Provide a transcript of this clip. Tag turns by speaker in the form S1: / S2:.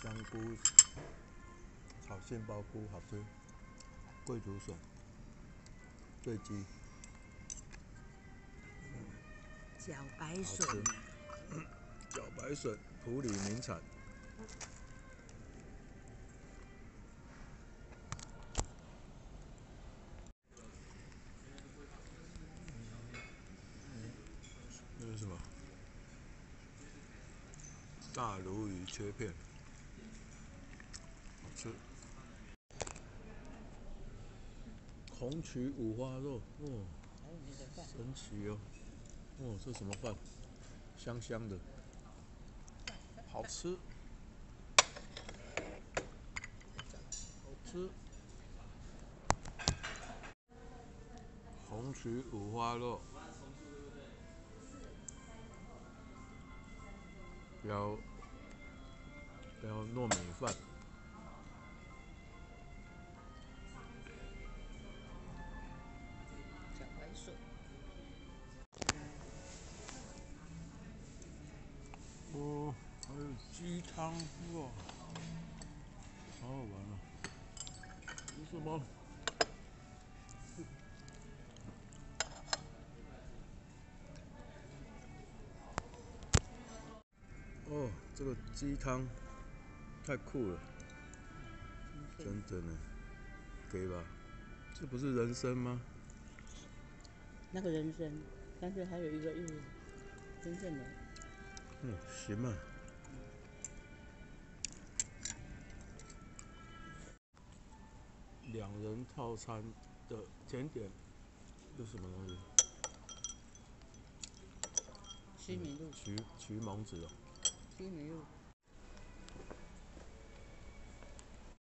S1: 香菇炒杏鲍菇好吃，桂竹笋、醉鸡
S2: 茭白
S1: 好
S2: 笋，
S1: 吃。茭白笋，埔里名产。这是什么？大鲈鱼切片，好吃。红曲五花肉，哦，
S2: 还有你的饭，
S1: 神奇哦！哦，这什么饭？香香的，好吃，好吃。红曲五花肉，要糯米饭，
S2: 茭白笋，
S1: 哦，还有鸡汤，哇，好好玩啊！这是什么？哦，这个鸡汤太酷了，真的呢，给吧？这不是人参吗？
S2: 那个人参，但是还有一个是真正的。
S1: 嗯，行啊。2人套餐的甜点是什么东西？
S2: 西米露，
S1: 曲蒙子哦。
S2: 西米露。